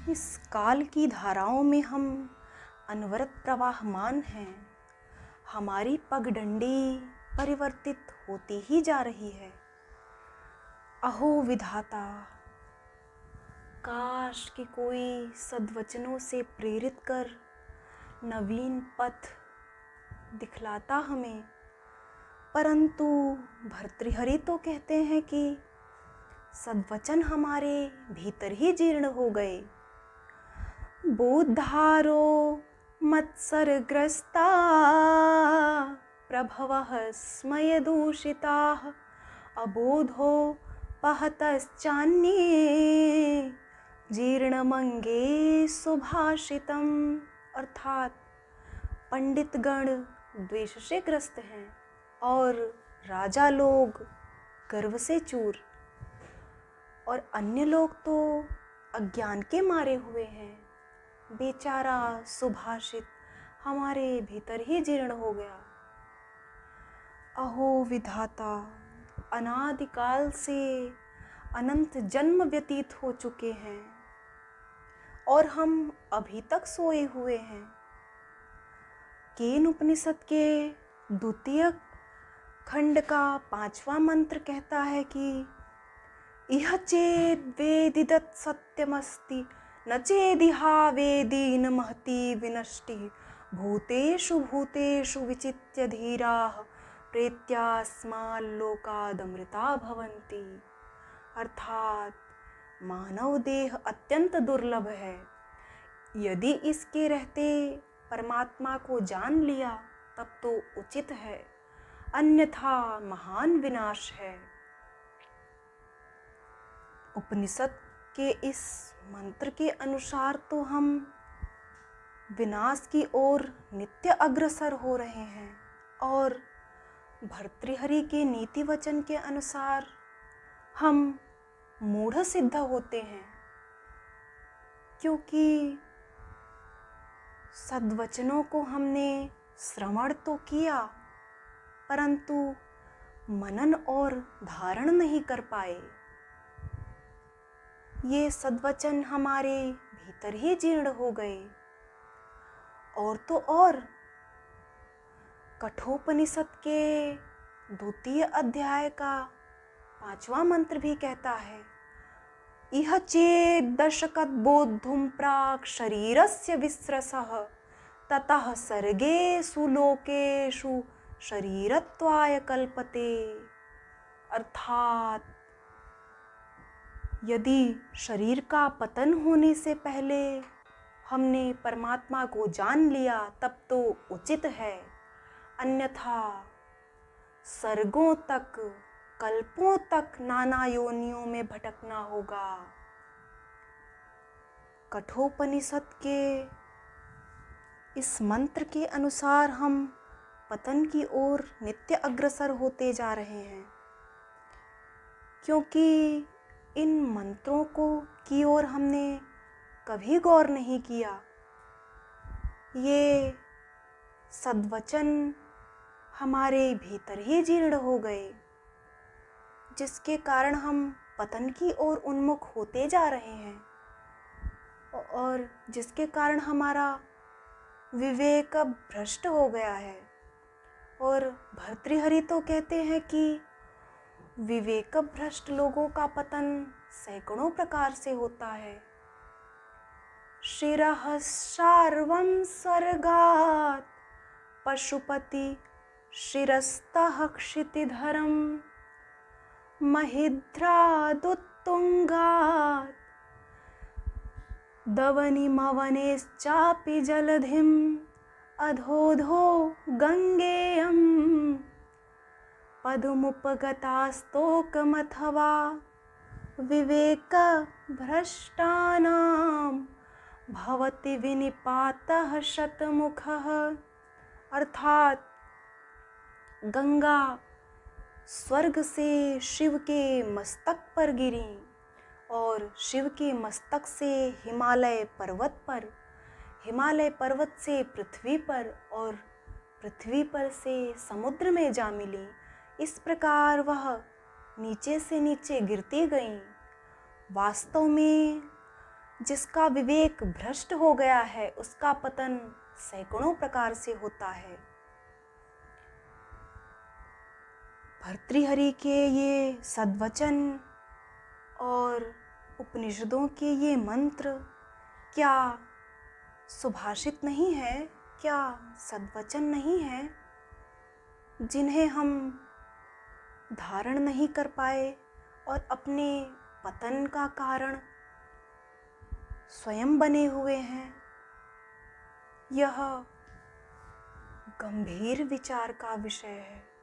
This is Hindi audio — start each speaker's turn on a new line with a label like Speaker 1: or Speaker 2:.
Speaker 1: इस काल की धाराओं में हम अनवरत प्रवाहमान हैं। हमारी पगडंडी परिवर्तित होती ही जा रही है। अहो विधाता, काश कि कोई सद्वचनों से प्रेरित कर नवीन पथ दिखलाता हमें, परंतु भर्तृहरि तो कहते हैं कि सद्वचन हमारे भीतर ही जीर्ण हो गए। बोद्धारो मत्सरग्रस्ता प्रभवः स्मय दूषिताः अबोधो पहतश्चान्ये जीर्णमंगे सुभाषितम। अर्थात पंडितगण द्वेष से ग्रस्त हैं और राजा लोग गर्व से चूर, और अन्य लोग तो अज्ञान के मारे हुए हैं। बेचारा सुभाषित हमारे भीतर ही जीर्ण हो गया। अहो विधाता, अनादिकाल से अनंत जन्म व्यतीत हो चुके हैं और हम अभी तक सोए हुए हैं। केन उपनिषद के द्वितीय खंड का 5वां मंत्र कहता है कि इह चेद वेदिदत् सत्यमस्ति न चेदिहा वेदी न महती विनष्टि भूतेषु भूतेषु विचित्य धीराः प्रेत्यास्माल्लोकादमृता भवन्ति। अर्थात मानव देह अत्यंत दुर्लभ है। यदि इसके रहते परमात्मा को जान लिया तब तो उचित है, अन्यथा महान विनाश है। उपनिषद के इस मंत्र के अनुसार तो हम विनाश की ओर नित्य अग्रसर हो रहे हैं, और भर्तृहरि के नीति वचन के अनुसार हम मूढ़ सिद्ध होते हैं, क्योंकि सद्वचनों को हमने श्रवण तो किया परंतु मनन और धारण नहीं कर पाए। ये सद्वचन हमारे भीतर ही जीर्ण हो गए। और तो और कठोपनिषद के द्वितीय अध्याय का 5वां मंत्र भी कहता है इह चेद दशकत बोद्धुम प्राक् शरीरस्य विस्रसः ततः सर्गेषु लोकेषु शरीरत्वाय कल्पते। अर्थात यदि शरीर का पतन होने से पहले हमने परमात्मा को जान लिया तब तो उचित है, अन्यथा सर्गों तक कल्पों तक नाना योनियों में भटकना होगा। कठोपनिषद के इस मंत्र के अनुसार हम पतन की ओर नित्य अग्रसर होते जा रहे हैं, क्योंकि इन मंत्रों की ओर हमने कभी गौर नहीं किया। ये सद्वचन हमारे भीतर ही जीर्ण हो गए, जिसके कारण हम पतन की ओर उन्मुख होते जा रहे हैं, और जिसके कारण हमारा विवेक भ्रष्ट हो गया है। और भर्तृहरि तो कहते हैं कि विवेक भ्रष्ट लोगों का पतन सैकड़ों प्रकार से होता है। शिरः शार्वं स्वर्गात् पशुपति शिरस्तः क्षितिधरं महिध्रादुत्तुङ्गात् दवनिमवनेश्चापि जलधिम् अधोधो गङ्गेयं पदमुपगतास्तोकमथवा विवेकभ्रष्टानां भवति विनिपातः शतमुखः। अर्थात गंगा स्वर्ग से शिव के मस्तक पर गिरी और शिव के मस्तक से हिमालय पर्वत पर, हिमालय पर्वत से पृथ्वी पर और पृथ्वी पर से समुद्र में जा मिली। इस प्रकार वह नीचे से नीचे गिरती गईं। वास्तव में जिसका विवेक भ्रष्ट हो गया है उसका पतन सैकड़ों प्रकार से होता है। भर्तृहरि के ये सद्वचन और उपनिषदों के ये मंत्र क्या सुभाषित नहीं है, क्या सद्वचन नहीं है, जिन्हें हम धारण नहीं कर पाए और अपने पतन का कारण स्वयं बने हुए हैं। यह गंभीर विचार का विषय है।